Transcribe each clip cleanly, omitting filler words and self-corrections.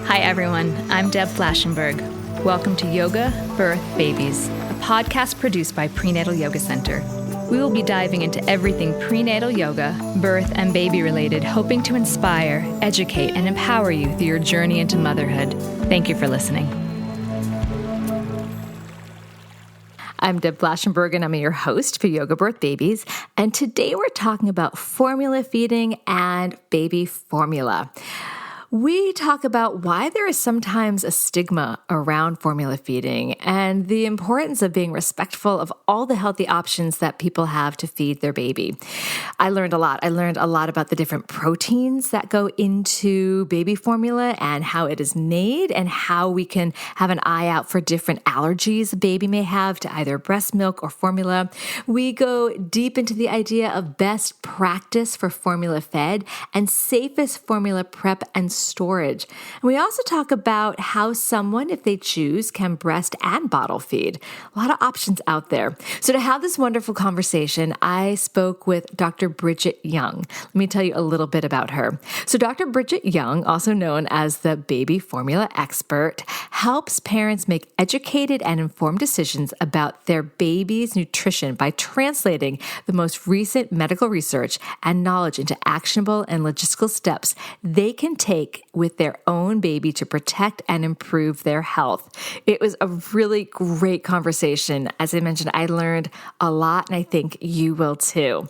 Hi, everyone. I'm Deb Flashenberg. Welcome to Yoga, Birth, Babies, a podcast produced by Prenatal Yoga Center. We will be diving into everything prenatal yoga, birth, and baby related, hoping to inspire, educate, and empower you through your journey into motherhood. Thank you for listening. I'm Deb Flashenberg, and I'm your host for Yoga Birth Babies. And today we're talking about formula feeding and baby formula. We talk about why there is sometimes a stigma around formula feeding and the importance of being respectful of all the healthy options that people have to feed their baby. I learned a lot. I learned a lot about the different proteins that go into baby formula and how it is made and how we can have an eye out for different allergies a baby may have to either breast milk or formula. We go deep into the idea of best practice for formula fed and safest formula prep and storage. And we also talk about how someone, if they choose, can breast and bottle feed. A lot of options out there. So to have this wonderful conversation, I spoke with Dr. Bridget Young. Let me tell you a little bit about her. So Dr. Bridget Young, also known as the baby formula expert, helps parents make educated and informed decisions about their baby's nutrition by translating the most recent medical research and knowledge into actionable and logistical steps they can take with their own baby to protect and improve their health. It was a really great conversation. As I mentioned, I learned a lot, and I think you will too.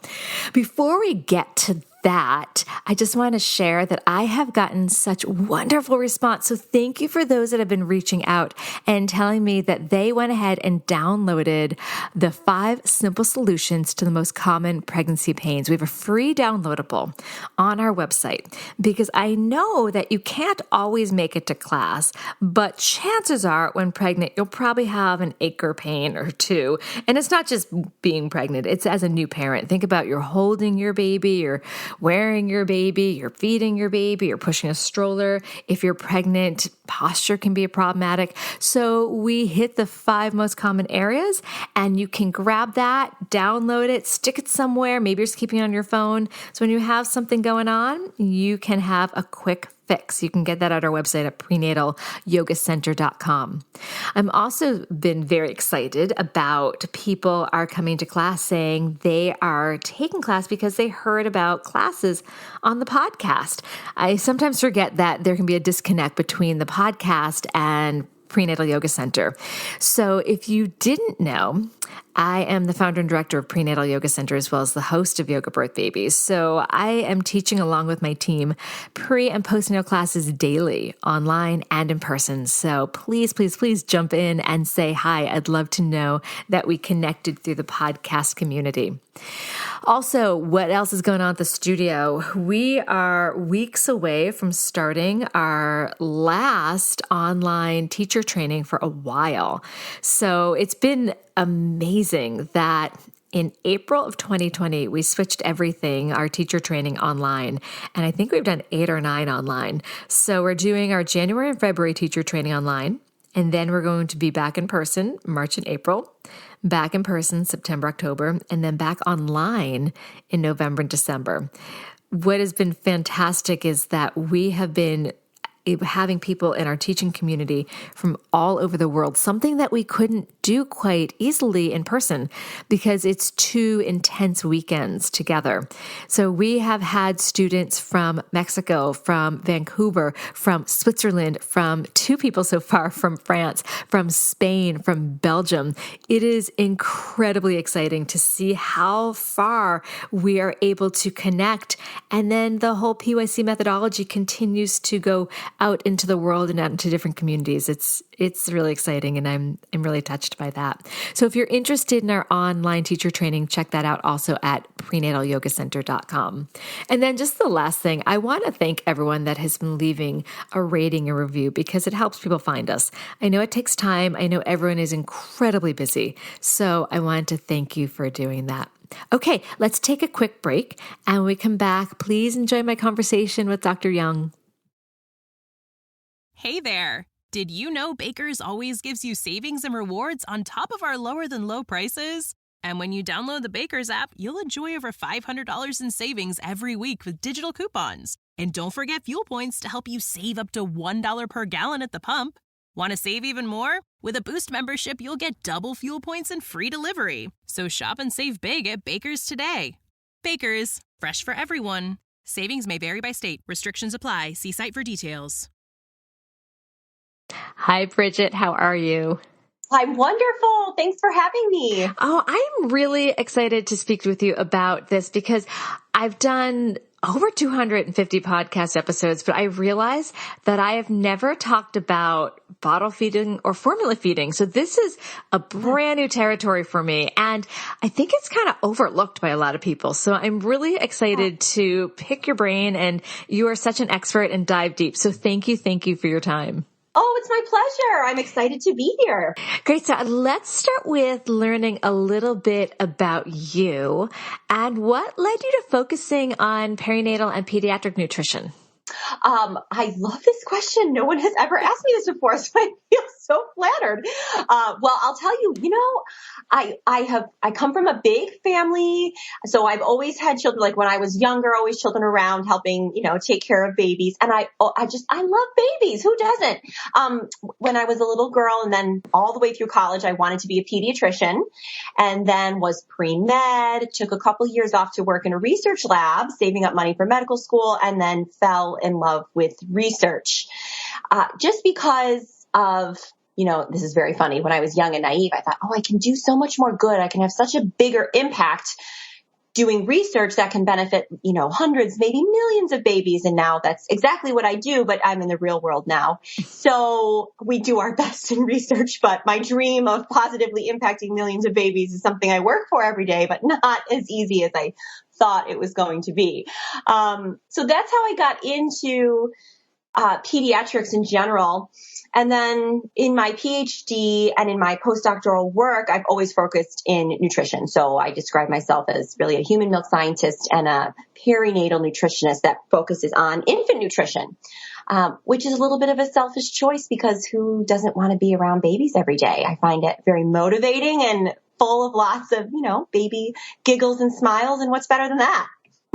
Before we get to that, I just want to share that I have gotten such wonderful response. So thank you for those that have been reaching out and telling me that they went ahead and downloaded the 5 simple solutions to the most common pregnancy pains. We have a free downloadable on our website because I know that you can't always make it to class, but chances are when pregnant, you'll probably have an ache or pain or two. And it's not just being pregnant, it's as a new parent. Think about you're holding your baby, you're wearing your baby, you're feeding your baby, you're pushing a stroller. If you're pregnant, posture can be problematic. So we hit the 5 most common areas, and you can grab that, download it, stick it somewhere. Maybe you're just keeping it on your phone. So when you have something going on, you can have a quick fix. You can get that at our website at prenatalYogaCenter.com. I'm also been very excited about people are coming to class saying they are taking class because they heard about classes on the podcast. I sometimes forget that there can be a disconnect between the podcast and Prenatal Yoga Center. So if you didn't know, I am the founder and director of Prenatal Yoga Center as well as the host of Yoga Birth Babies. So I am teaching along with my team pre- and postnatal classes daily, online and in person. So please, please, please jump in and say hi. I'd love to know that we connected through the podcast community. Also, what else is going on at the studio? We are weeks away from starting our last online teacher training for a while. So it's been amazing that in April of 2020, we switched everything, our teacher training online, and I think we've done 8 or 9 online. So we're doing our January and February teacher training online, and then we're going to be back in person March and April, back in person September, October, and then back online in November and December. What has been fantastic is that we have been having people in our teaching community from all over the world, something that we couldn't do quite easily in person because it's 2 intense weekends together. So we have had students from Mexico, from Vancouver, from Switzerland, from 2 people so far from France, from Spain, from Belgium. It is incredibly exciting to see how far we are able to connect. And then the whole PYC methodology continues to go out into the world and out into different communities. It's really exciting, and I'm really touched by that. So if you're interested in our online teacher training, check that out also at PrenatalYogaCenter.com. And then just the last thing, I want to thank everyone that has been leaving a rating and review because it helps people find us. I know it takes time. I know everyone is incredibly busy. So I want to thank you for doing that. Okay, let's take a quick break, and when we come back, please enjoy my conversation with Dr. Young. Hey there! Did you know Baker's always gives you savings and rewards on top of our lower than low prices? And when you download the Baker's app, you'll enjoy over $500 in savings every week with digital coupons. And don't forget fuel points to help you save up to $1 per gallon at the pump. Want to save even more? With a Boost membership, you'll get double fuel points and free delivery. So shop and save big at Baker's today. Baker's, fresh for everyone. Savings may vary by state. Restrictions apply. See site for details. Hi, Bridget. How are you? I'm wonderful. Thanks for having me. Oh, I'm really excited to speak with you about this because I've done over 250 podcast episodes, but I realize that I have never talked about bottle feeding or formula feeding. So this is a brand new territory for me. And I think it's kind of overlooked by a lot of people. So I'm really excited to pick your brain, and you are such an expert and dive deep. So thank you for your time. Oh, it's my pleasure. I'm excited to be here. Great. So let's start with learning a little bit about you and what led you to focusing on perinatal and pediatric nutrition. I love this question. No one has ever asked me this before, so I feel so flattered. Well, I'll tell you, I come from a big family, so I've always had children. Like when I was younger, always children around helping, take care of babies. And I love babies. Who doesn't? When I was a little girl and then all the way through college, I wanted to be a pediatrician, and then was pre-med, took a couple years off to work in a research lab, saving up money for medical school, and then fell in love with research. Just because of, this is very funny. When I was young and naive, I thought, I can do so much more good. I can have such a bigger impact doing research that can benefit, hundreds, maybe millions of babies. And now that's exactly what I do, but I'm in the real world now. So we do our best in research, but my dream of positively impacting millions of babies is something I work for every day, but not as easy as I thought it was going to be. So that's how I got into pediatrics in general. And then in my PhD and in my postdoctoral work, I've always focused in nutrition. So I describe myself as really a human milk scientist and a perinatal nutritionist that focuses on infant nutrition, which is a little bit of a selfish choice because who doesn't want to be around babies every day? I find it very motivating and full of lots of, baby giggles and smiles. And what's better than that?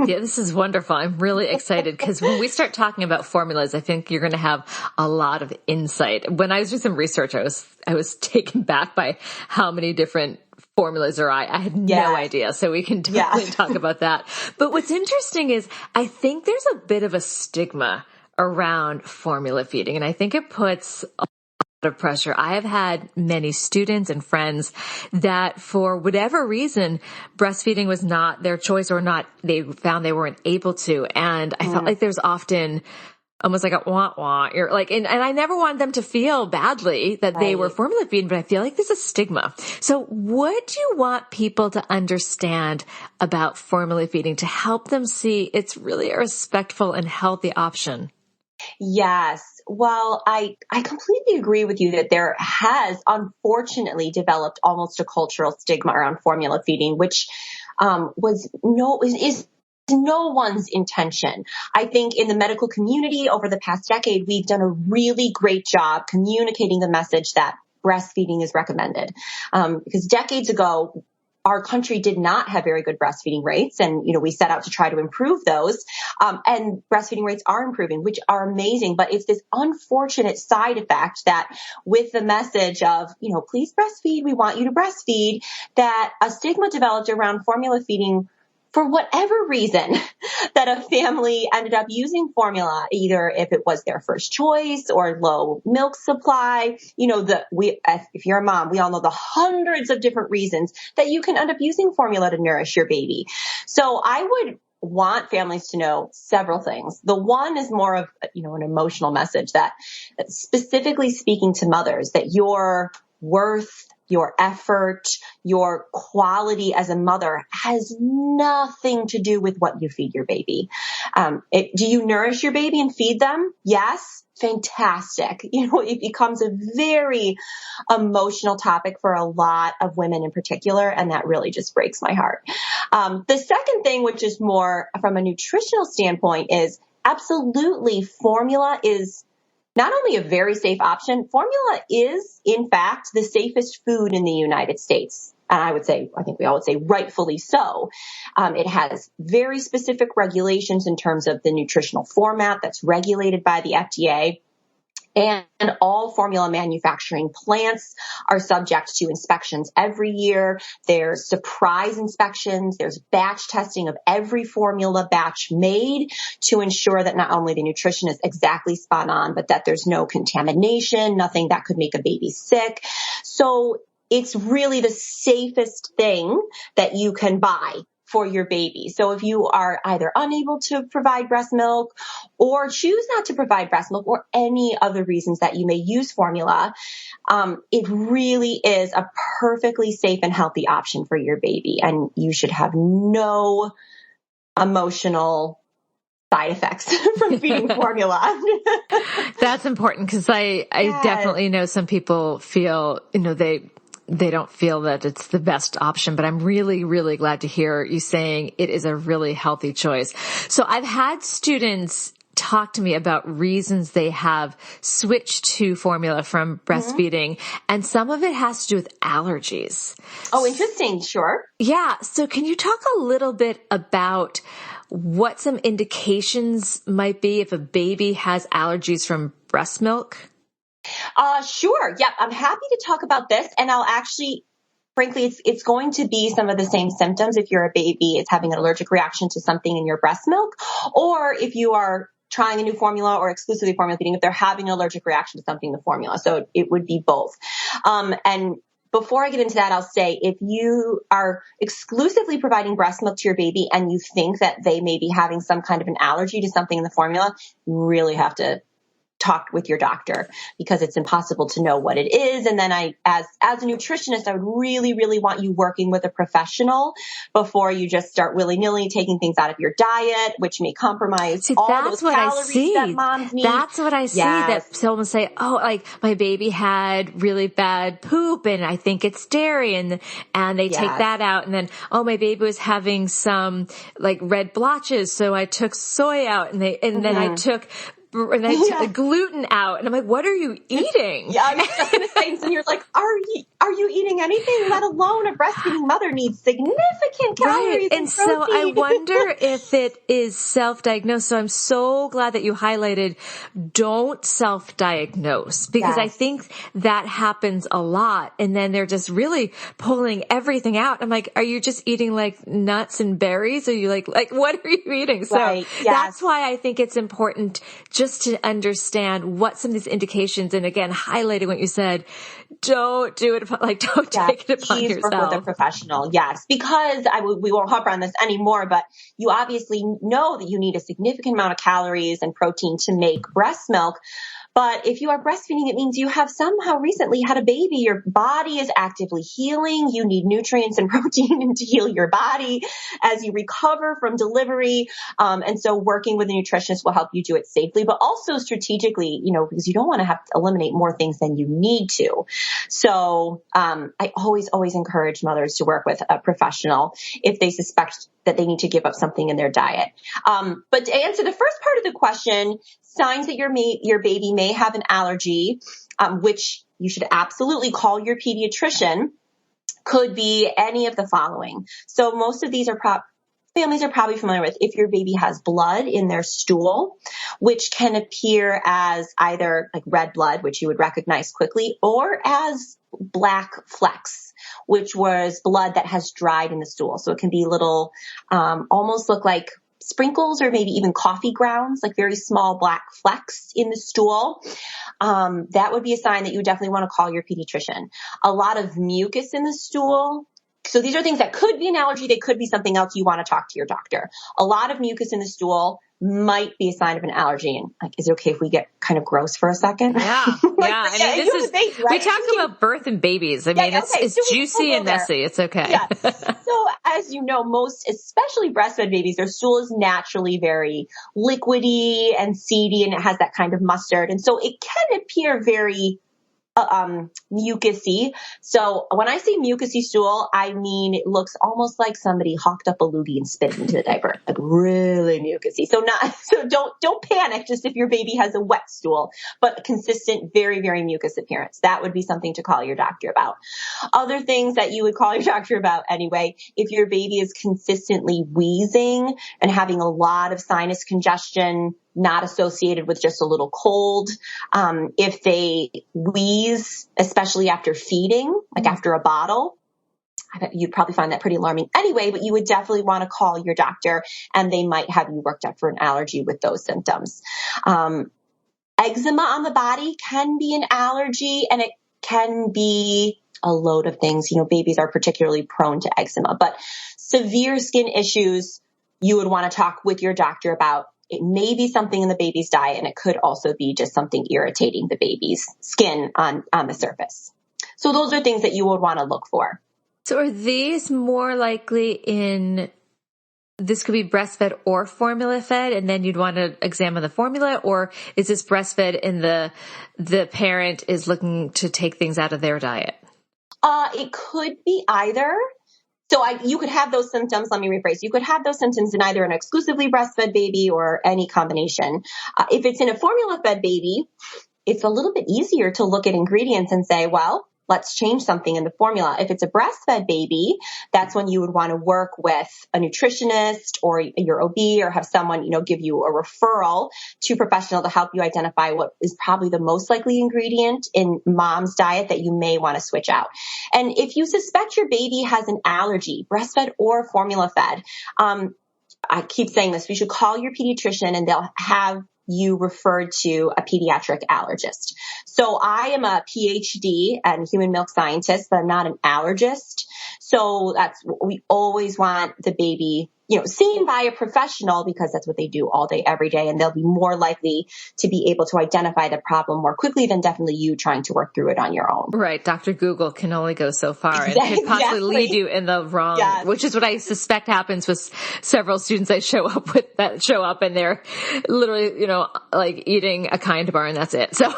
Yeah, this is wonderful. I'm really excited because when we start talking about formulas, I think you're going to have a lot of insight. When I was doing some research, I was taken back by how many different formulas there are. I had no idea. So we can definitely talk about that. But what's interesting is I think there's a bit of a stigma around formula feeding, and I think it puts of pressure. I have had many students and friends that for whatever reason, breastfeeding was not their choice or not, they found they weren't able to. And I felt like there's often almost like a wah-wah. And I never wanted them to feel badly that they were formula feeding, but I feel like there's a stigma. So what do you want people to understand about formula feeding to help them see it's really a respectful and healthy option? Yes. Well, I completely agree with you that there has unfortunately developed almost a cultural stigma around formula feeding, which is no one's intention. I think in the medical community over the past decade, we've done a really great job communicating the message that breastfeeding is recommended. Because decades ago, our country did not have very good breastfeeding rates. And, we set out to try to improve those. And breastfeeding rates are improving, which are amazing. But it's this unfortunate side effect that with the message of, please breastfeed, we want you to breastfeed, that a stigma developed around formula feeding for whatever reason that a family ended up using formula, either if it was their first choice or low milk supply. If you're a mom, we all know the hundreds of different reasons that you can end up using formula to nourish your baby. So I would want families to know several things. The one is more of, an emotional message that specifically speaking to mothers, that your worth, your effort, your quality as a mother has nothing to do with what you feed your baby. Do you nourish your baby and feed them? Yes. Fantastic. It becomes a very emotional topic for a lot of women in particular, and that really just breaks my heart. The second thing, which is more from a nutritional standpoint, is absolutely formula is not only a very safe option, formula is, in fact, the safest food in the United States. and I think we all would say rightfully so. It has very specific regulations in terms of the nutritional format that's regulated by the FDA. And all formula manufacturing plants are subject to inspections every year. There's surprise inspections. There's batch testing of every formula batch made to ensure that not only the nutrition is exactly spot on, but that there's no contamination, nothing that could make a baby sick. So it's really the safest thing that you can buy for your baby. So if you are either unable to provide breast milk or choose not to provide breast milk or any other reasons that you may use formula, it really is a perfectly safe and healthy option for your baby. And you should have no emotional side effects from feeding formula. That's important because I definitely know some people feel, they don't feel that it's the best option, but I'm really, really glad to hear you saying it is a really healthy choice. So I've had students talk to me about reasons they have switched to formula from breastfeeding, and some of it has to do with allergies. Oh, interesting. Sure. Yeah. So can you talk a little bit about what some indications might be if a baby has allergies from breast milk? Sure. Yep. I'm happy to talk about this. And I'll actually, frankly, it's going to be some of the same symptoms if you're a baby is having an allergic reaction to something in your breast milk, or if you are trying a new formula or exclusively formula feeding, if they're having an allergic reaction to something in the formula. So it would be both. And before I get into that, I'll say if you are exclusively providing breast milk to your baby and you think that they may be having some kind of an allergy to something in the formula, you really have to talk with your doctor because it's impossible to know what it is. And then as a nutritionist, I would really, really want you working with a professional before you just start willy-nilly taking things out of your diet, which may compromise all those calories that moms need. That's what I see, that someone say, oh, like my baby had really bad poop and I think it's dairy, and they take that out, and then, oh, my baby was having some like red blotches, so I took soy out, and then I took gluten out. And I'm like, what are you eating? Yeah, I was just going to say, and so you're like, are you eating anything? Let alone a breastfeeding mother needs significant calories and protein. So I wonder if it is self-diagnosed. So I'm so glad that you highlighted don't self-diagnose, because I think that happens a lot. And then they're just really pulling everything out. I'm like, are you just eating like nuts and berries? Are you like what are you eating? So that's why I think it's important just to understand what some of these indications, and again, highlighting what you said, don't do it, don't take it upon yourself. Work with a professional. Yes. Because we won't harp on this anymore, but you obviously know that you need a significant amount of calories and protein to make breast milk. But if you are breastfeeding, it means you have somehow recently had a baby. Your body is actively healing. You need nutrients and protein to heal your body as you recover from delivery. And so working with a nutritionist will help you do it safely, but also strategically, because you don't want to have to eliminate more things than you need to. So I always encourage mothers to work with a professional if they suspect that they need to give up something in their diet. But to answer the first part of the question, signs that your baby may have an allergy, which you should absolutely call your pediatrician, could be any of the following. So most of these families are probably familiar with. If your baby has blood in their stool, which can appear as either like red blood, which you would recognize quickly, or as black flecks, which was blood that has dried in the stool. So it can be little, almost look like sprinkles or maybe even coffee grounds, like very small black flecks in the stool. That would be a sign that you would definitely want to call your pediatrician. A lot of mucus in the stool. So these are things that could be an allergy. They could be something else. You want to talk to your doctor. A lot of mucus in the stool meght be a sign of an allergy. And is it okay if we get kind of gross for a second? Yeah. We talk about birth and babies. I mean, it's juicy and messy. It's okay. Yeah. So as you know, most, especially breastfed babies, their stool is naturally very liquidy and seedy, and it has that kind of mustard. And so it can appear very mucusy. So when I say mucusy stool, I mean it looks almost like somebody hawked up a loogie and spit it into the diaper, like really mucusy. So don't panic just if your baby has a wet stool, but consistent, very, very mucus appearance. That would be something to call your doctor about. Other things that you would call your doctor about anyway, if your baby is consistently wheezing and having a lot of sinus congestion, not associated with just a little cold. If they wheeze, especially after feeding, like after a bottle, you'd probably find that pretty alarming anyway, but you would definitely want to call your doctor and they might have you worked up for an allergy with those symptoms. Eczema on the body can be an allergy and it can be a load of things. Babies are particularly prone to eczema, but severe skin issues, you would want to talk with your doctor about. It may be something in the baby's diet, and it could also be just something irritating the baby's skin on the surface. So those are things that you would want to look for. So are these more likely this could be breastfed or formula fed, and then you'd want to examine the formula, or is this breastfed and the parent is looking to take things out of their diet? It could be either. So you could have those symptoms. Let me rephrase. You could have those symptoms in either an exclusively breastfed baby or any combination. If it's in a formula-fed baby, it's a little bit easier to look at ingredients and say, well, let's change something in the formula. If it's a breastfed baby, that's when you would want to work with a nutritionist or your OB or have someone, give you a referral to a professional to help you identify what is probably the most likely ingredient in mom's diet that you may want to switch out. And if you suspect your baby has an allergy, breastfed or formula fed, I keep saying this, we should call your pediatrician and they'll have you referred to a pediatric allergist. So I am a PhD and human milk scientist, but I'm not an allergist. So we always want the baby, seen by a professional because that's what they do all day, every day. And they'll be more likely to be able to identify the problem more quickly than definitely you trying to work through it on your own. Right. Dr. Google can only go so far and could possibly lead you in the wrong, which is what I suspect happens with several students I show up and they're literally, like eating a Kind bar and that's it. So,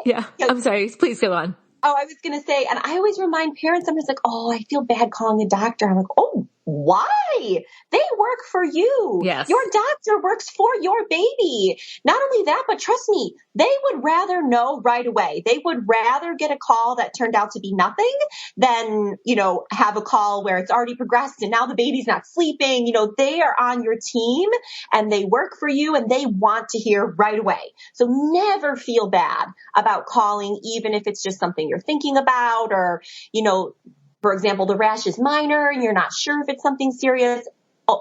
yes. I'm sorry. Please go on. Oh, I was going to say, and I always remind parents, I'm just like, oh, I feel bad calling a doctor. I'm like, oh, why? They work for you. Yes. Your doctor works for your baby. Not only that, but trust me, they would rather know right away. They would rather get a call that turned out to be nothing than, have a call where it's already progressed and now the baby's not sleeping. They are on your team and they work for you and they want to hear right away. So never feel bad about calling, even if it's just something you're thinking about or, for example, the rash is minor and you're not sure if it's something serious,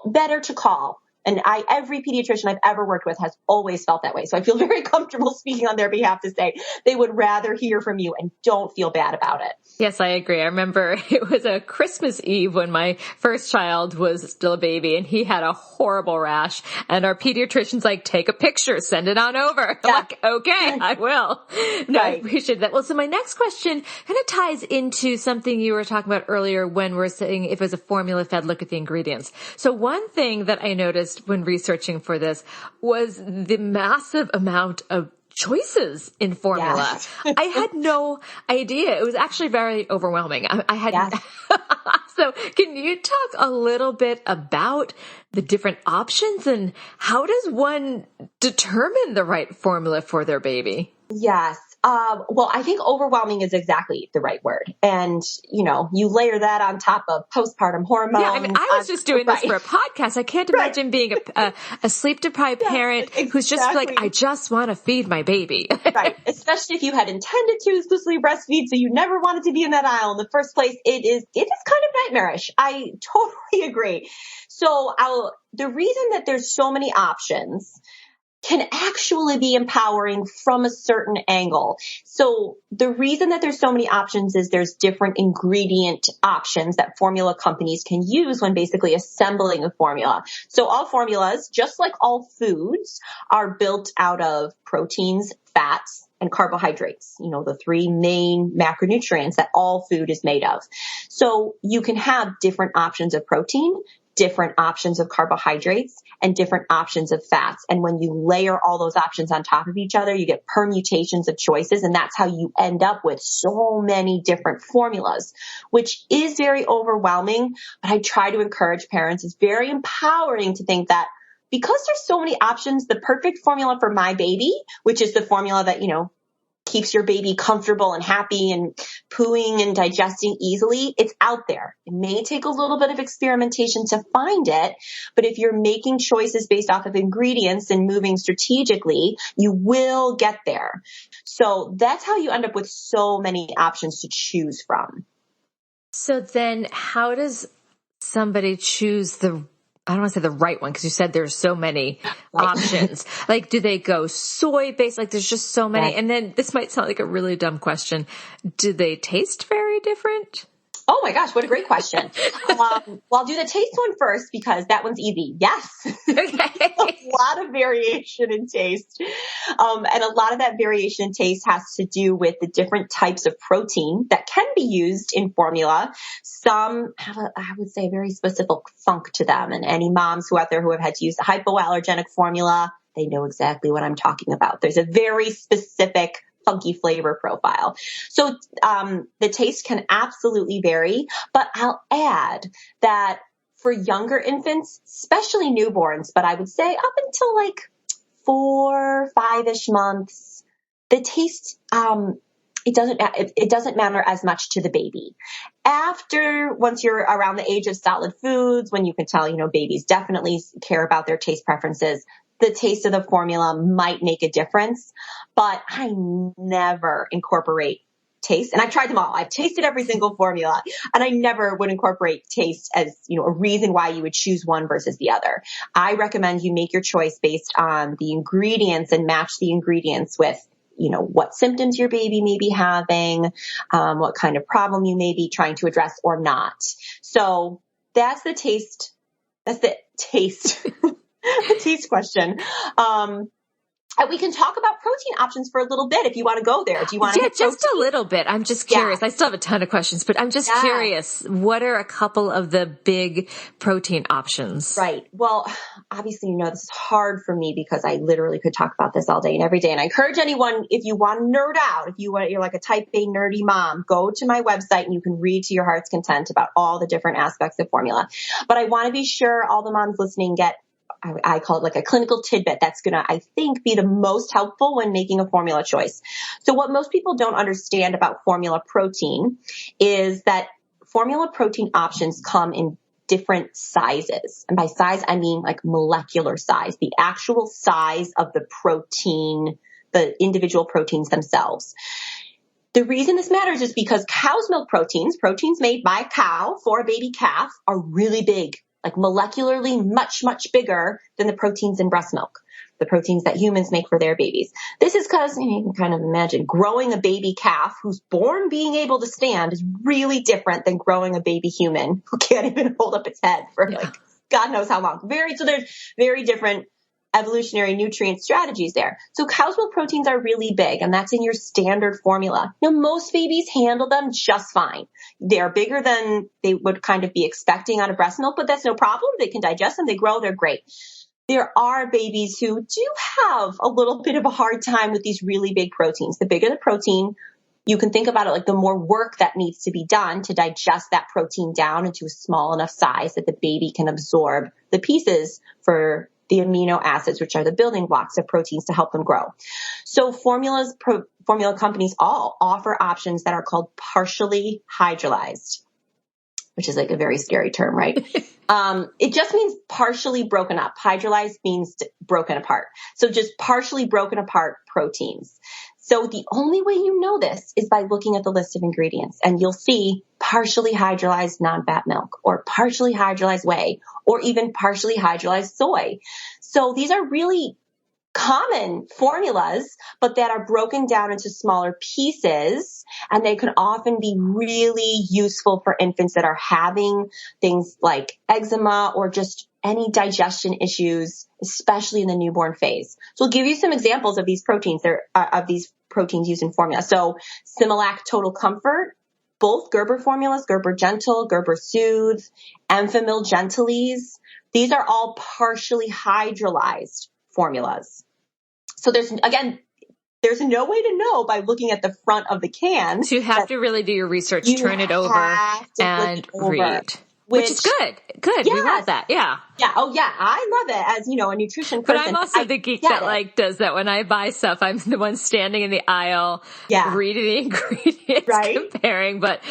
better to call. And every pediatrician I've ever worked with has always felt that way. So I feel very comfortable speaking on their behalf to say they would rather hear from you and don't feel bad about it. Yes, I agree. I remember it was a Christmas Eve when my first child was still a baby and he had a horrible rash and our pediatrician's like, take a picture, send it on over. I'm like, okay, I will. No, I appreciate that. Well, so my next question kind of ties into something you were talking about earlier when we're saying if it was a formula fed, look at the ingredients. So one thing that I noticed when researching for this was the massive amount of choices in formula. Yes. I had no idea. It was actually very overwhelming. I had. Yes. So can you talk a little bit about the different options and how does one determine the right formula for their baby? Yes. Well, I think overwhelming is exactly the right word. And, you layer that on top of postpartum hormones. Yeah, I was just doing this for a podcast. I can't imagine being a sleep-deprived parent exactly. Who's just like, I just want to feed my baby. Right. Especially if you had intended to exclusively breastfeed, so you never wanted to be in that aisle in the first place. It is kind of nightmarish. I totally agree. So the reason that there's so many options can actually be empowering from a certain angle. So the reason that there's so many options is there's different ingredient options that formula companies can use when basically assembling a formula. So all formulas, just like all foods, are built out of proteins, fats, and carbohydrates, the three main macronutrients that all food is made of. So you can have different options of protein, different options of carbohydrates and different options of fats. And when you layer all those options on top of each other, you get permutations of choices. And that's how you end up with so many different formulas, which is very overwhelming. But I try to encourage parents. It's very empowering to think that because there's so many options, the perfect formula for my baby, which is the formula that, keeps your baby comfortable and happy and pooing and digesting easily, it's out there. It may take a little bit of experimentation to find it, but if you're making choices based off of ingredients and moving strategically, you will get there. So that's how you end up with so many options to choose from. So then how does somebody choose I don't want to say the right one, because you said there's so many options. Like, do they go soy-based? Like, there's just so many. Right. And then this might sound like a really dumb question. Do they taste very different? Oh my gosh, what a great question. Well, I'll do the taste one first because that one's easy. Yes. Okay. A lot of variation in taste. And a lot of that variation in taste has to do with the different types of protein that can be used in formula. Some have I would say, very specific funk to them. And any moms out there who have had to use a hypoallergenic formula, they know exactly what I'm talking about. There's a very specific funky flavor profile. So the taste can absolutely vary, but I'll add that for younger infants, especially newborns, but I would say up until like 4, 5-ish months, the taste, it doesn't matter as much to the baby. Once you're around the age of solid foods, when you can tell, babies definitely care about their taste preferences, the taste of the formula might make a difference, but I never incorporate taste. And I've tried them all. I've tasted every single formula, and I never would incorporate taste as, a reason why you would choose one versus the other. I recommend you make your choice based on the ingredients and match the ingredients with, what symptoms your baby may be having, what kind of problem you may be trying to address or not. So that's the taste. That's the taste. The taste question. And we can talk about protein options for a little bit if you want to go there. Do you want to? Yeah, just a little bit. I'm just curious. Yeah. I still have a ton of questions, but I'm just curious. What are a couple of the big protein options? Right. Well, obviously, this is hard for me because I literally could talk about this all day and every day. And I encourage anyone, if you want to nerd out, you're like a type A nerdy mom, go to my website and you can read to your heart's content about all the different aspects of formula. But I want to be sure all the moms listening get, I call it like a clinical tidbit that's going to, I think, be the most helpful when making a formula choice. So what most people don't understand about formula protein is that formula protein options come in different sizes. And by size, I mean like molecular size, the actual size of the protein, the individual proteins themselves. The reason this matters is because cow's milk proteins made by a cow for a baby calf, are really big. Like molecularly much, much bigger than the proteins in breast milk, the proteins that humans make for their babies. This is because you can kind of imagine growing a baby calf who's born being able to stand is really different than growing a baby human who can't even hold up its head for God knows how long. So there's very different evolutionary nutrient strategies there. So cow's milk proteins are really big, and that's in your standard formula. Most babies handle them just fine. They're bigger than they would kind of be expecting out of breast milk, but that's no problem. They can digest them. They grow. They're great. There are babies who do have a little bit of a hard time with these really big proteins. The bigger the protein, you can think about it like the more work that needs to be done to digest that protein down into a small enough size that the baby can absorb the pieces for the amino acids, which are the building blocks of proteins to help them grow. So formula companies all offer options that are called partially hydrolyzed, which is like a very scary term, right? It just means partially broken up. Hydrolyzed means broken apart. So just partially broken apart proteins. So the only way you know this is by looking at the list of ingredients, and you'll see partially hydrolyzed non-fat milk or partially hydrolyzed whey or even partially hydrolyzed soy. So these are really common formulas, but that are broken down into smaller pieces, and they can often be really useful for infants that are having things like eczema or just any digestion issues, especially in the newborn phase. So I'll give you some examples of these proteins used in formula. So Similac Total Comfort both Gerber formulas, Gerber Gentle, Gerber Soothe, Enfamil Gentilese. These are all partially hydrolyzed formulas. So there's no way to know by looking at the front of the can. So you have to really do your research, turn it over, and read. Which is good. Good. Yes. We love that. Yeah. Yeah. Oh, yeah. I love it as, a nutrition person. But I'm also the geek that does that. When I buy stuff, I'm the one standing in the aisle, reading the ingredients, comparing. But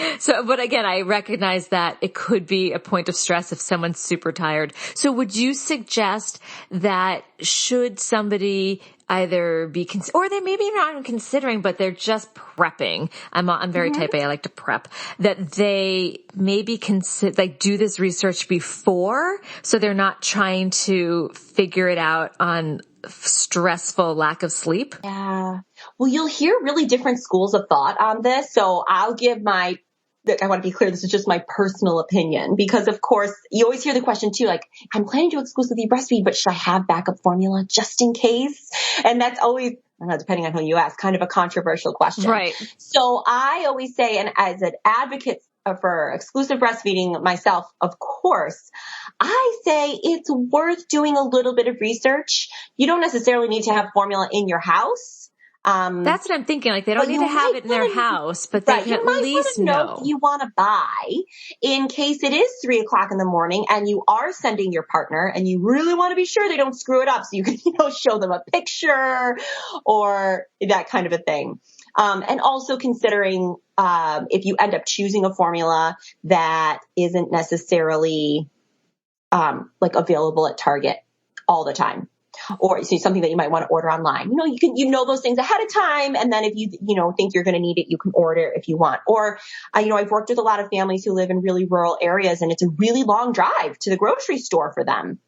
again, I recognize that it could be a point of stress if someone's super tired. So would you suggest that should somebody either be, or they maybe not even considering, but they're just prepping. I'm very type A. I like to prep, that they maybe consider, do this research before, so they're not trying to figure it out on stressful lack of sleep. Yeah. Well, you'll hear really different schools of thought on this. So I'll give I want to be clear, this is just my personal opinion, because of course you always hear the question too, I'm planning to exclusively breastfeed, but should I have backup formula just in case? And that's always, depending on who you ask, kind of a controversial question. Right. So I always say, and as an advocate for exclusive breastfeeding myself, of course, I say it's worth doing a little bit of research. You don't necessarily need to have formula in your house. That's what I'm thinking. They don't need to have it in their house, but they can at least know what you want to buy in case it is 3:00 in the morning and you are sending your partner and you really want to be sure they don't screw it up. So you can, show them a picture or that kind of a thing. And also considering, if you end up choosing a formula that isn't necessarily, available at Target all the time. Or something that you might want to order online. You know those things ahead of time. And then if you think you're going to need it, you can order if you want. Or, I've worked with a lot of families who live in really rural areas and it's a really long drive to the grocery store for them.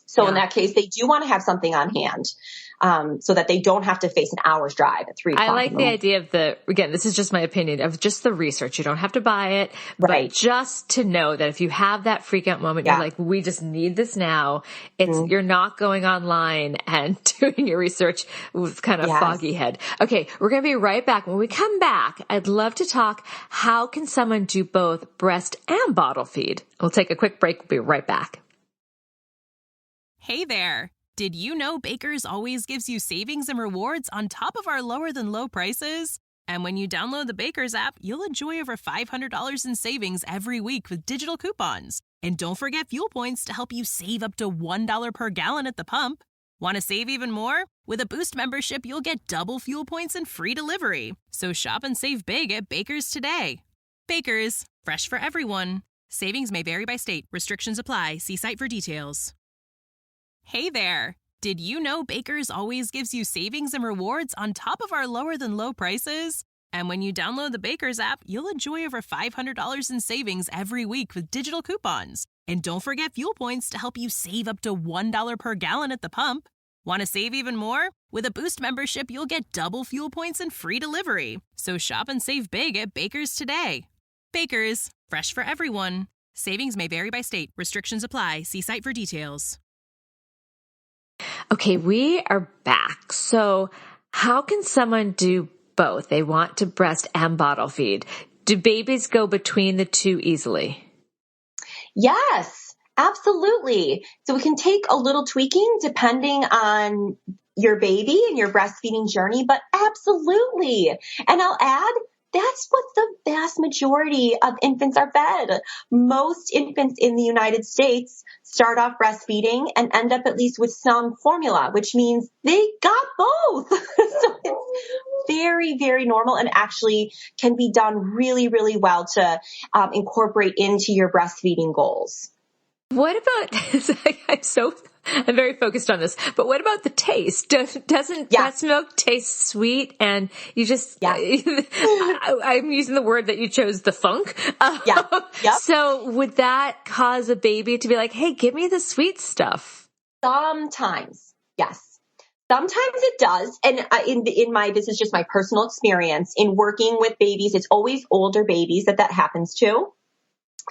So in that case, they do want to have something on hand, so that they don't have to face an hour's drive at 3:00. I like the idea of again, this is just my opinion, of just the research. You don't have to buy it, but just to know that if you have that freak out moment, you're like, we just need this now. You're not going online and doing your research with kind of foggy head. Okay. We're going to be right back. When we come back, I'd love to talk, how can someone do both breast and bottle feed? We'll take a quick break. We'll be right back. Hey there! Did you know Baker's always gives you savings and rewards on top of our lower than low prices? And when you download the Baker's app, you'll enjoy over $500 in savings every week with digital coupons. And don't forget fuel points to help you save up to $1 per gallon at the pump. Want to save even more? With a Boost membership, you'll get double fuel points and free delivery. So shop and save big at Baker's today. Baker's, fresh for everyone. Savings may vary by state. Restrictions apply. See site for details. Hey there! Did you know Baker's always gives you savings and rewards on top of our lower than low prices? And when you download the Baker's app, you'll enjoy over $500 in savings every week with digital coupons. And don't forget fuel points to help you save up to $1 per gallon at the pump. Want to save even more? With a Boost membership, you'll get double fuel points and free delivery. So shop and save big at Baker's today. Baker's, fresh for everyone. Savings may vary by state. Restrictions apply. See site for details. Okay, we are back. So how can someone do both? They want to breast and bottle feed. Do babies go between the two easily? Yes, absolutely. So we can take a little tweaking depending on your baby and your breastfeeding journey, but absolutely. And I'll add, that's what the vast majority of infants are fed. Most infants in the United States start off breastfeeding and end up at least with some formula, which means they got both. So it's very, very normal and actually can be done really, really well to incorporate into your breastfeeding goals. What about, I'm very focused on this, but what about the taste? Doesn't breast milk taste sweet? And you just, I'm using the word that you chose, the funk. So would that cause a baby to be like, hey, give me the sweet stuff? Sometimes, yes. Sometimes it does. And this is just my personal experience in working with babies. It's always older babies that happens to.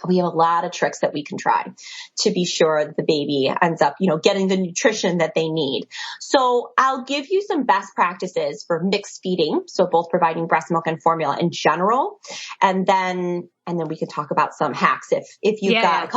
we have a lot of tricks that we can try to be sure that the baby ends up, getting the nutrition that they need. So I'll give you some best practices for mixed feeding. So both providing breast milk and formula in general. And then we can talk about some hacks if you've got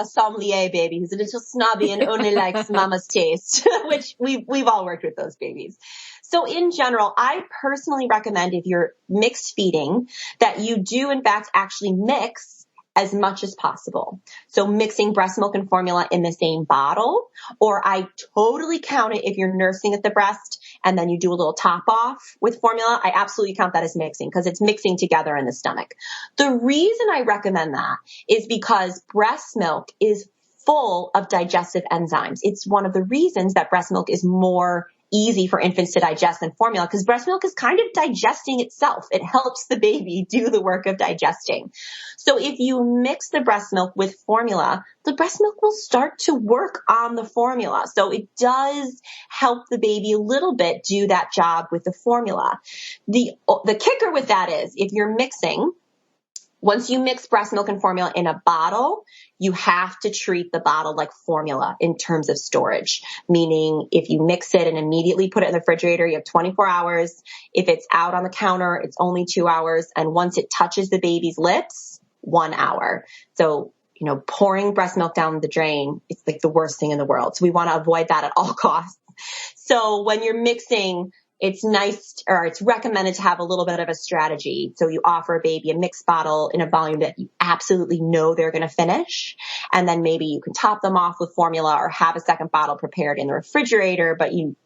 a sommelier baby who's a little snobby and only likes mama's taste, which we've all worked with those babies. So in general, I personally recommend if you're mixed feeding that you do in fact actually mix as much as possible. So mixing breast milk and formula in the same bottle, or I totally count it if you're nursing at the breast and then you do a little top off with formula. I absolutely count that as mixing because it's mixing together in the stomach. The reason I recommend that is because breast milk is full of digestive enzymes. It's one of the reasons that breast milk is more easy for infants to digest than formula because breast milk is kind of digesting itself. It helps the baby do the work of digesting. So if you mix the breast milk with formula, the breast milk will start to work on the formula. So it does help the baby a little bit do that job with the formula. The kicker with that is if you're mixing, once you mix breast milk and formula in a bottle, you have to treat the bottle like formula in terms of storage. Meaning if you mix it and immediately put it in the refrigerator, you have 24 hours. If it's out on the counter, it's only 2 hours. And once it touches the baby's lips, 1 hour. So, pouring breast milk down the drain, it's like the worst thing in the world. So we want to avoid that at all costs. So when you're mixing, it's recommended to have a little bit of a strategy. So you offer a baby a mixed bottle in a volume that you absolutely know they're going to finish. And then maybe you can top them off with formula or have a second bottle prepared in the refrigerator, but you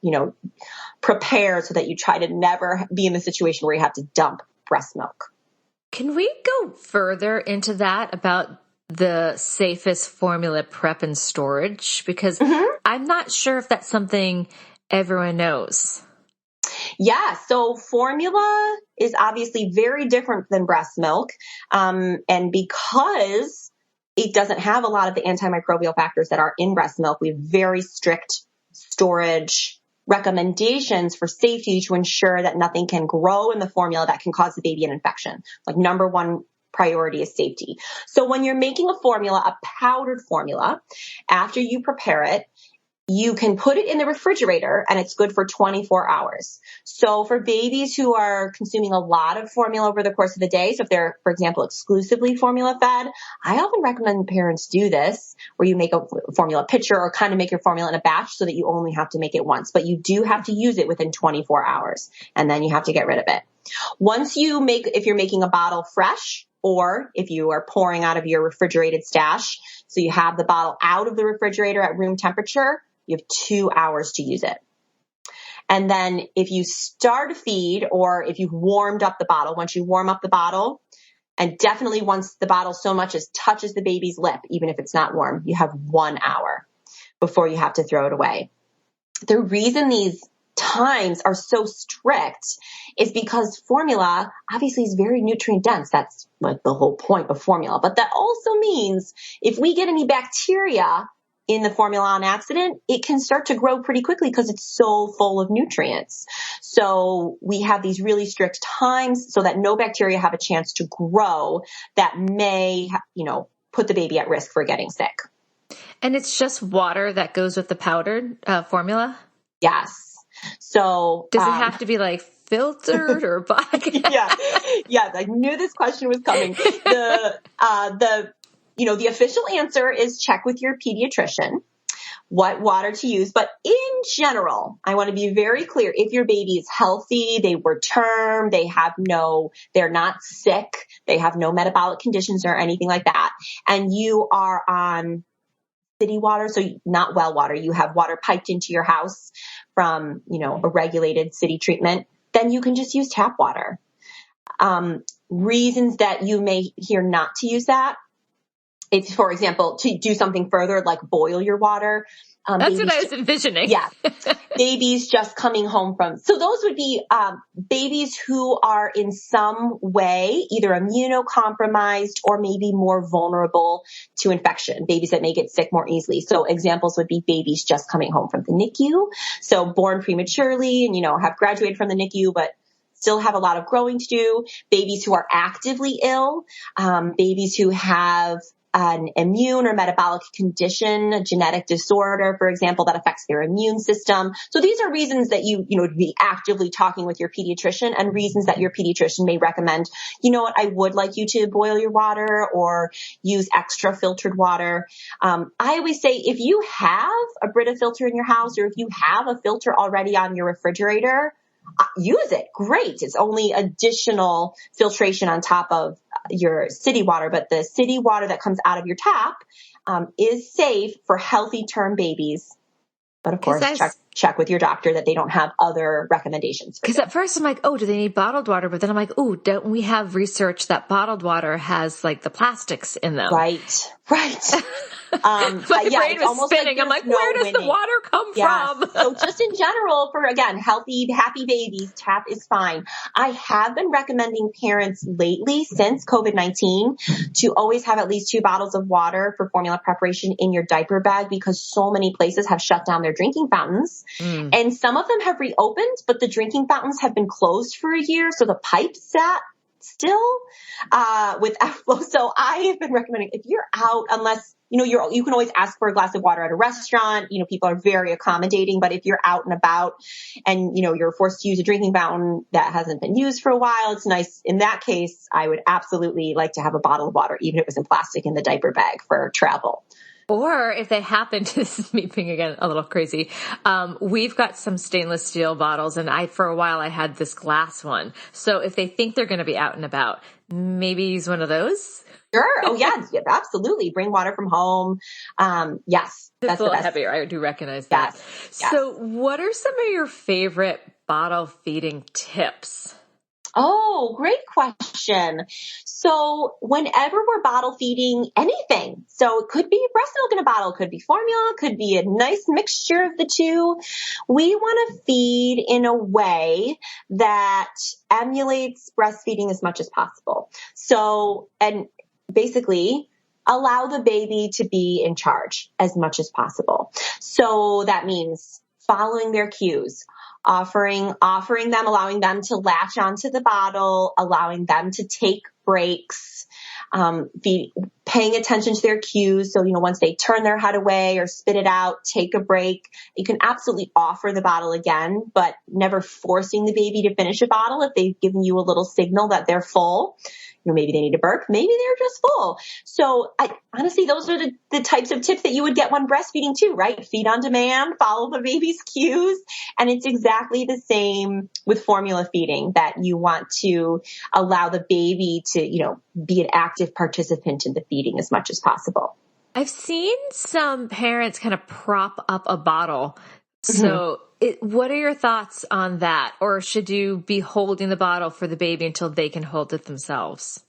prepare so that you try to never be in the situation where you have to dump breast milk. Can we go further into that about the safest formula prep and storage? Because I'm not sure if that's something everyone knows. Yeah, so formula is obviously very different than breast milk. And because it doesn't have a lot of the antimicrobial factors that are in breast milk, we have very strict storage recommendations for safety to ensure that nothing can grow in the formula that can cause the baby an infection. Like number one priority is safety. So when you're making a formula, a powdered formula, after you prepare it, you can put it in the refrigerator and it's good for 24 hours. So for babies who are consuming a lot of formula over the course of the day, so if they're, for example, exclusively formula fed, I often recommend parents do this where you make a formula pitcher or kind of make your formula in a batch so that you only have to make it once, but you do have to use it within 24 hours and then you have to get rid of it. If you're making a bottle fresh, or if you are pouring out of your refrigerated stash, so you have the bottle out of the refrigerator at room temperature, you have 2 hours to use it. And then if you start a feed or if you've warmed up the bottle, once you warm up the bottle, and definitely once the bottle so much as touches the baby's lip, even if it's not warm, you have 1 hour before you have to throw it away. The reason these times are so strict is because formula obviously is very nutrient dense. That's like the whole point of formula. But that also means if we get any bacteria in the formula on accident, it can start to grow pretty quickly because it's so full of nutrients. So we have these really strict times so that no bacteria have a chance to grow that may, put the baby at risk for getting sick. And it's just water that goes with the powdered formula? Yes. So does it have to be like filtered or Yeah. I knew this question was coming. The official answer is check with your pediatrician what water to use. But in general, I want to be very clear. If your baby is healthy, they were term, they're not sick, they have no metabolic conditions or anything like that, and you are on city water, so not well water, you have water piped into your house from, a regulated city treatment, then you can just use tap water. Reasons that you may hear not to use that, it's, for example, to do something further, like boil your water. That's what I was envisioning. Yeah. Babies just coming home from. So those would be babies who are in some way either immunocompromised or maybe more vulnerable to infection, babies that may get sick more easily. So examples would be babies just coming home from the NICU. So born prematurely and, have graduated from the NICU, but still have a lot of growing to do, babies who are actively ill, babies who have an immune or metabolic condition, a genetic disorder, for example, that affects their immune system. So these are reasons that you would be actively talking with your pediatrician, and reasons that your pediatrician may recommend, I would like you to boil your water or use extra filtered water. I always say, if you have a Brita filter in your house, or if you have a filter already on your refrigerator, use it. Great. It's only additional filtration on top of your city water, but the city water that comes out of your tap is safe for healthy term babies. But of course, check with your doctor that they don't have other recommendations. Because at first I'm like, oh, do they need bottled water? But then I'm like, oh, don't we have research that bottled water has like the plastics in them? Right. My brain was spinning. I'm like, where does the water come from? So just in general, for, again, healthy, happy babies, tap is fine. I have been recommending parents lately, since COVID-19, to always have at least 2 bottles of water for formula preparation in your diaper bag, because so many places have shut down their drinking fountains. And some of them have reopened, but the drinking fountains have been closed for a year. So the pipes sat still with outflow. So I have been recommending, if you're out, unless you can always ask for a glass of water at a restaurant. People are very accommodating, but if you're out and about and, you're forced to use a drinking fountain that hasn't been used for a while, it's nice. In that case, I would absolutely like to have a bottle of water, even if it was in plastic, in the diaper bag for travel. Or if they happen to, this is me being again a little crazy, we've got some stainless steel bottles, and for a while I had this glass one. So if they think they're going to be out and about, maybe use one of those. Sure. Oh yeah, absolutely. Bring water from home. Yes. It's a little heavier. I do recognize that. Yes. So what are some of your favorite bottle feeding tips? Oh, great question. So whenever we're bottle feeding anything, so it could be breast milk in a bottle, could be formula, could be a nice mixture of the two, we want to feed in a way that emulates breastfeeding as much as possible. So, and basically allow the baby to be in charge as much as possible. So that means following their cues, offering them, allowing them to latch onto the bottle, allowing them to take breaks, paying attention to their cues. So, once they turn their head away or spit it out, take a break. You can absolutely offer the bottle again, but never forcing the baby to finish a bottle if they've given you a little signal that they're full. Maybe they need a burp. Maybe they're just full. So honestly, those are the types of tips that you would get when breastfeeding too, right? Feed on demand, follow the baby's cues. And it's exactly the same with formula feeding, that you want to allow the baby to, be an active participant in the feeding as much as possible. I've seen some parents kind of prop up a bottle. So what are your thoughts on that? Or should you be holding the bottle for the baby until they can hold it themselves?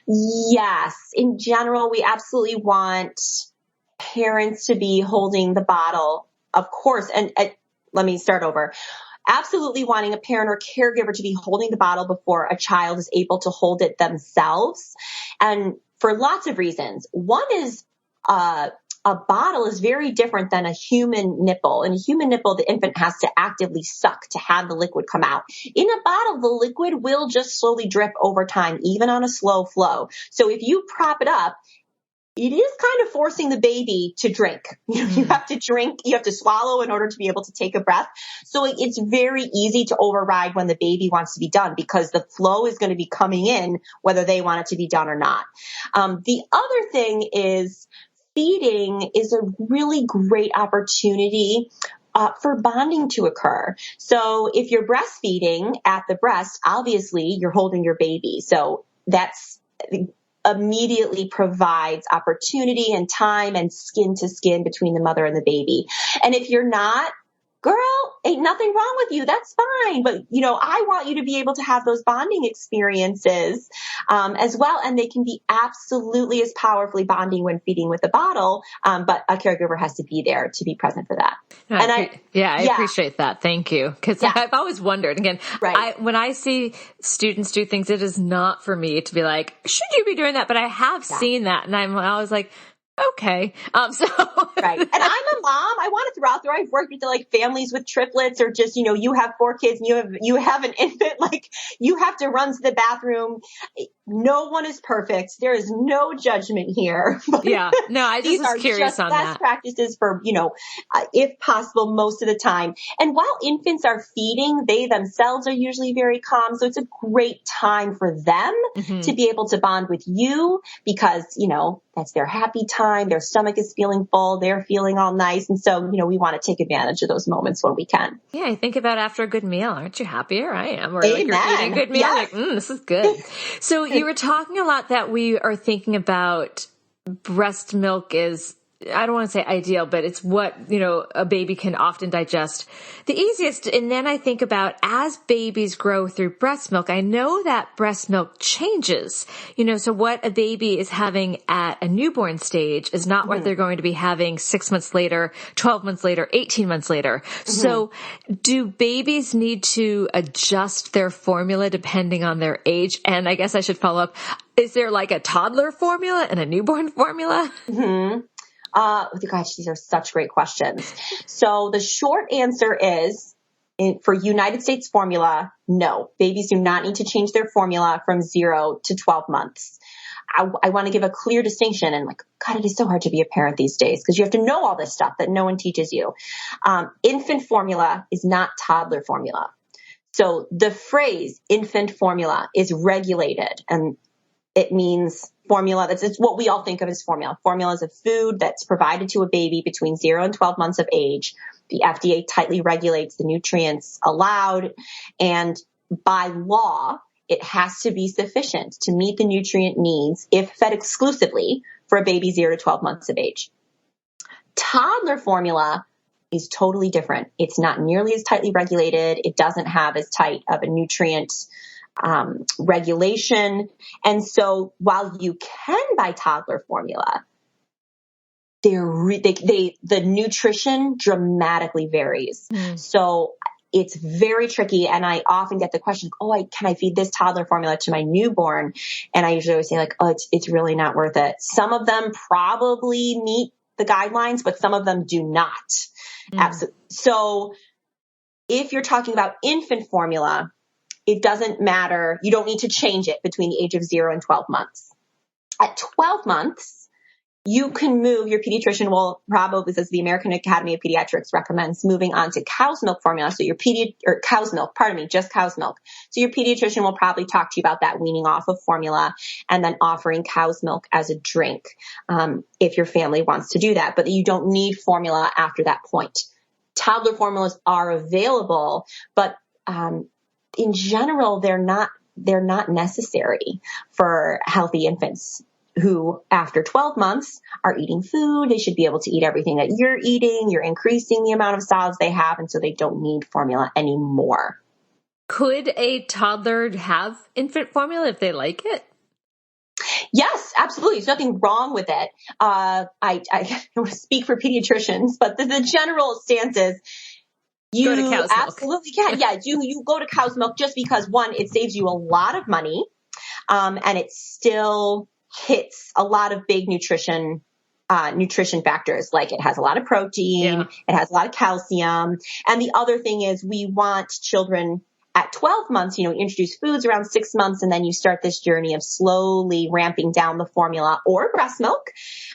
Yes. In general, we absolutely want parents to be holding the bottle, of course. And let me start over. Absolutely wanting a parent or caregiver to be holding the bottle before a child is able to hold it themselves. And for lots of reasons. One is, a bottle is very different than a human nipple. In a human nipple, the infant has to actively suck to have the liquid come out. In a bottle, the liquid will just slowly drip over time, even on a slow flow. So if you prop it up, it is kind of forcing the baby to drink. You have to drink, you have to swallow in order to be able to take a breath. So it's very easy to override when the baby wants to be done, because the flow is going to be coming in whether they want it to be done or not. The other thing is, feeding is a really great opportunity for bonding to occur. So if you're breastfeeding at the breast, obviously you're holding your baby. So that's immediately provides opportunity and time and skin to skin between the mother and the baby. And if you're not, girl, ain't nothing wrong with you. That's fine. But, I want you to be able to have those bonding experiences as well. And they can be absolutely as powerfully bonding when feeding with a bottle. But a caregiver has to be there to be present for that. I appreciate that. Thank you. Because I've always wondered, again, right. When I see students do things, it is not for me to be like, should you be doing that? But I have seen that. And I'm always like, Okay. Right. And I'm a mom. I want to throw out there. I've worked with like families with triplets or just, you have 4 kids and you have an infant, like you have to run to the bathroom. No one is perfect. There is no judgment here. Yeah. No, I just was curious on best that. practices for, if possible, most of the time. And while infants are feeding, they themselves are usually very calm. So it's a great time for them to be able to bond with you because, that's their happy time. Their stomach is feeling full. They're feeling all nice. And so, we want to take advantage of those moments when we can. Yeah. I think about after a good meal. Aren't you happier? I am. Or Amen. like you're eating a good meal. Yes. Like, this is good. So you were talking a lot that we are thinking about breast milk is, I don't want to say ideal, but it's what, a baby can often digest the easiest. And then I think about as babies grow through breast milk, I know that breast milk changes, so what a baby is having at a newborn stage is not what they're going to be having 6 months later, 12 months later, 18 months later. So do babies need to adjust their formula depending on their age? And I guess I should follow up. Is there like a toddler formula and a newborn formula? Gosh, these are such great questions. So the short answer is for United States formula, no, babies do not need to change their formula from 0 to 12 months. I want to give a clear distinction and God, it is so hard to be a parent these days because you have to know all this stuff that no one teaches you. Infant formula is not toddler formula. So the phrase infant formula is regulated and it means formula. It's what we all think of as formula. Formula is a food that's provided to a baby between 0 and 12 months of age. The FDA tightly regulates the nutrients allowed. And by law, it has to be sufficient to meet the nutrient needs if fed exclusively for a baby 0 to 12 months of age. Toddler formula is totally different. It's not nearly as tightly regulated. It doesn't have as tight of a nutrient regulation. And so while you can buy toddler formula, the nutrition dramatically varies. So it's very tricky. And I often get the question, can I feed this toddler formula to my newborn? And I usually always say it's really not worth it. Some of them probably meet the guidelines, but some of them do not. Absolutely. So if you're talking about infant formula, it doesn't matter. You don't need to change it between the age of 0 and 12 months. At 12 months, you can move, your pediatrician will probably, as the American Academy of Pediatrics recommends, moving on to cow's milk formula. So just cow's milk. So your pediatrician will probably talk to you about that weaning off of formula and then offering cow's milk as a drink, if your family wants to do that. But you don't need formula after that point. Toddler formulas are available, but, in general, they're not necessary for healthy infants who after 12 months are eating food. They should be able to eat everything that you're eating. You're increasing the amount of solids they have. And so they don't need formula anymore. Could a toddler have infant formula if they like it? Yes, absolutely. There's nothing wrong with it. I don't want to speak for pediatricians, but the general stance is, you absolutely can. Yeah, you go to cow's milk just because, one, it saves you a lot of money, and it still hits a lot of big nutrition factors. Like it has a lot of protein, it has a lot of calcium, and the other thing is we want children at 12 months, introduce foods around 6 months, and then you start this journey of slowly ramping down the formula or breast milk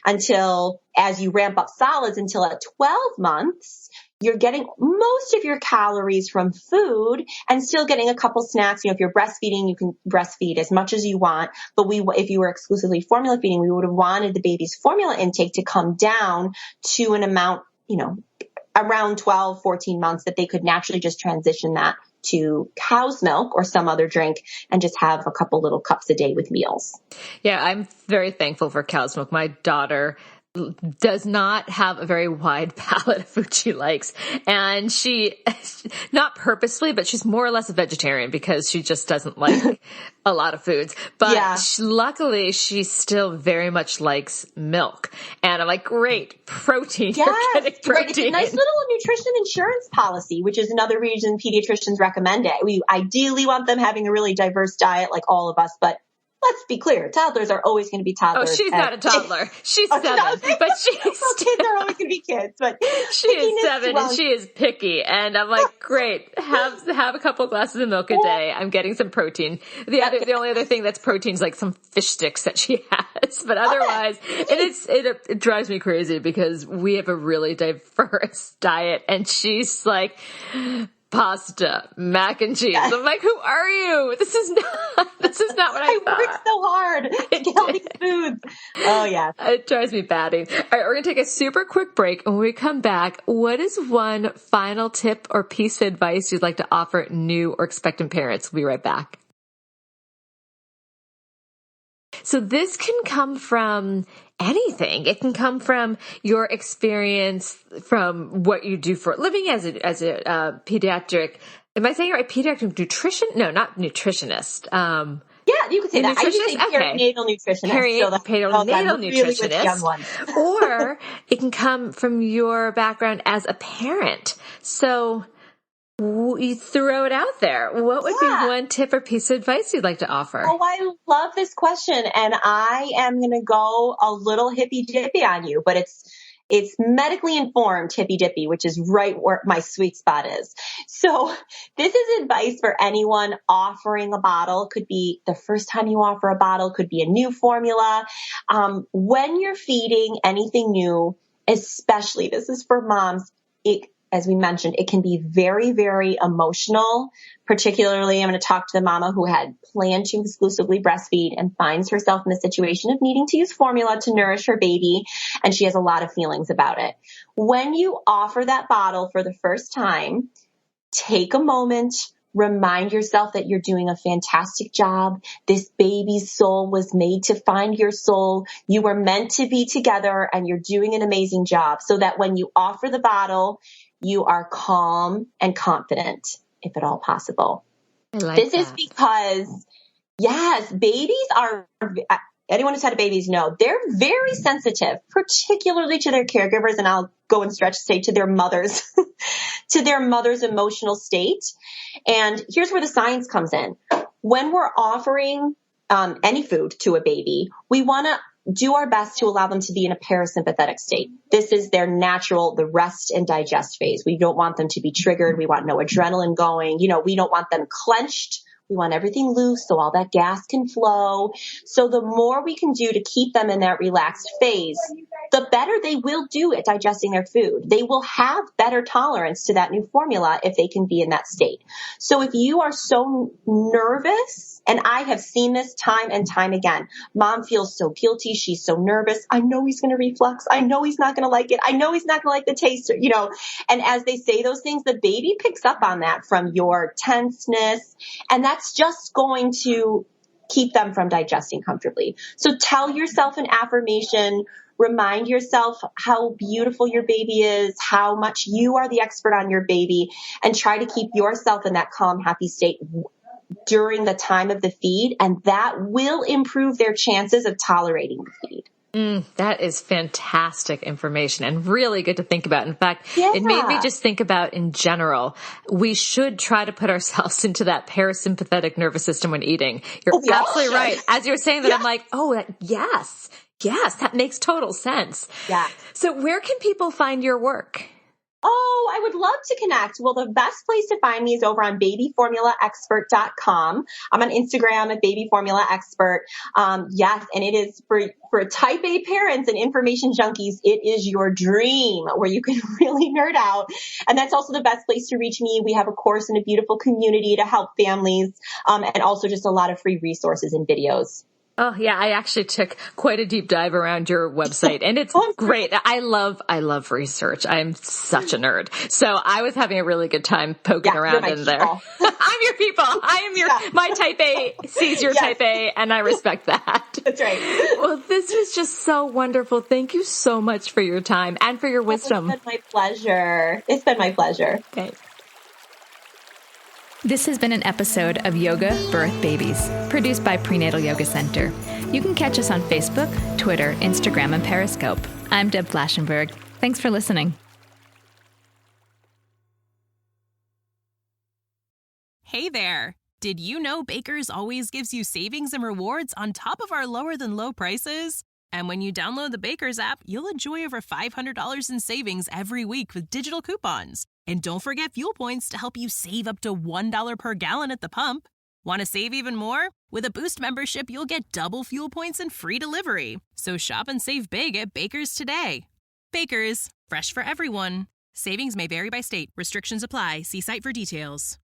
until, as you ramp up solids, until at 12 months, you're getting most of your calories from food and still getting a couple snacks. If you're breastfeeding, you can breastfeed as much as you want. But if you were exclusively formula feeding, we would have wanted the baby's formula intake to come down to an amount, around 12, 14 months that they could naturally just transition that to cow's milk or some other drink and just have a couple little cups a day with meals. Yeah, I'm very thankful for cow's milk. My daughter does not have a very wide palette of food she likes. And she, not purposely, but she's more or less a vegetarian because she just doesn't like a lot of foods. But luckily, she still very much likes milk. And I'm like, great, protein. Yes, you're getting protein. Right. It's a nice little nutrition insurance policy, which is another reason pediatricians recommend it. We ideally want them having a really diverse diet like all of us, but let's be clear, toddlers are always going to be Oh, toddlers. she's not a toddler. She's 7, but she's kids are always going to be kids. But she is 7 and she is picky. And I'm like, great, have a couple glasses of milk a day. I'm getting some protein. The only other thing that's protein is like some fish sticks that she has. But otherwise, it drives me crazy because we have a really diverse diet, and she's like, pasta, mac and cheese. Yes. I'm like, who are you? This is not what I thought. Worked so hard to get all these foods. Oh yeah. It drives me batty. All right, we're going to take a super quick break. And when we come back, what is one final tip or piece of advice you'd like to offer new or expectant parents? We'll be right back. So this can come from anything. It can come from your experience, from what you do for a living as a pediatric. Am I saying it right? Pediatric nutrition? No, not nutritionist. Yeah, you could say that. I usually say perinatal nutritionist. Perinatal nutritionist. Really young ones. Or it can come from your background as a parent. So you throw it out there. What would be one tip or piece of advice you'd like to offer? Oh, I love this question. And I am going to go a little hippy dippy on you, but it's medically informed hippy dippy, which is right where my sweet spot is. So this is advice for anyone offering a bottle. Could be the first time you offer a bottle, could be a new formula. When you're feeding anything new, especially this is for moms, as we mentioned, it can be very, very emotional. Particularly, I'm going to talk to the mama who had planned to exclusively breastfeed and finds herself in the situation of needing to use formula to nourish her baby, and she has a lot of feelings about it. When you offer that bottle for the first time, take a moment, remind yourself that you're doing a fantastic job. This baby's soul was made to find your soul. You were meant to be together, and you're doing an amazing job, so that when you offer the bottle, you are calm and confident, if at all possible. This is because, yes, babies are, anyone who's had babies know, they're very sensitive, particularly to their caregivers, and I'll go and stretch to say to their mothers, to their mother's emotional state. And here's where the science comes in. When we're offering any food to a baby, we want to do our best to allow them to be in a parasympathetic state. This is their natural, the rest and digest phase. We don't want them to be triggered. We want no adrenaline going. We don't want them clenched. We want everything loose so all that gas can flow. So the more we can do to keep them in that relaxed phase, the better they will do at digesting their food. They will have better tolerance to that new formula if they can be in that state. So if you are so nervous, and I have seen this time and time again, mom feels so guilty. She's so nervous. I know he's going to reflux. I know he's not going to like it. I know he's not going to like the taste, and as they say those things, the baby picks up on that from your tenseness, and that's just going to keep them from digesting comfortably. So tell yourself an affirmation. Remind yourself how beautiful your baby is, how much you are the expert on your baby, and try to keep yourself in that calm, happy state during the time of the feed, and that will improve their chances of tolerating the feed. That is fantastic information and really good to think about. In fact, It made me just think about in general, we should try to put ourselves into that parasympathetic nervous system when eating. You're absolutely right. As you were saying that, I'm like, yes, that makes total sense. Yeah. So where can people find your work? Oh, I would love to connect. Well, the best place to find me is over on babyformulaexpert.com. I'm on Instagram at babyformulaexpert. Yes, and it is for type A parents and information junkies, it is your dream where you can really nerd out. And that's also the best place to reach me. We have a course and a beautiful community to help families, and also just a lot of free resources and videos. Oh yeah, I actually took quite a deep dive around your website, and it's great. I love research. I'm such a nerd. So I was having a really good time poking around in there. I'm your people. I am my type A sees your type A, and I respect that. That's right. Well, this was just so wonderful. Thank you so much for your time and for your wisdom. It's been my pleasure. Okay. This has been an episode of Yoga Birth Babies, produced by Prenatal Yoga Center. You can catch us on Facebook, Twitter, Instagram, and Periscope. I'm Deb Flaschenberg. Thanks for listening. Hey there. Did you know Baker's always gives you savings and rewards on top of our lower than low prices? And when you download the Baker's app, you'll enjoy over $500 in savings every week with digital coupons. And don't forget fuel points to help you save up to $1 per gallon at the pump. Want to save even more? With a Boost membership, you'll get double fuel points and free delivery. So shop and save big at Baker's today. Baker's, fresh for everyone. Savings may vary by state. Restrictions apply. See site for details.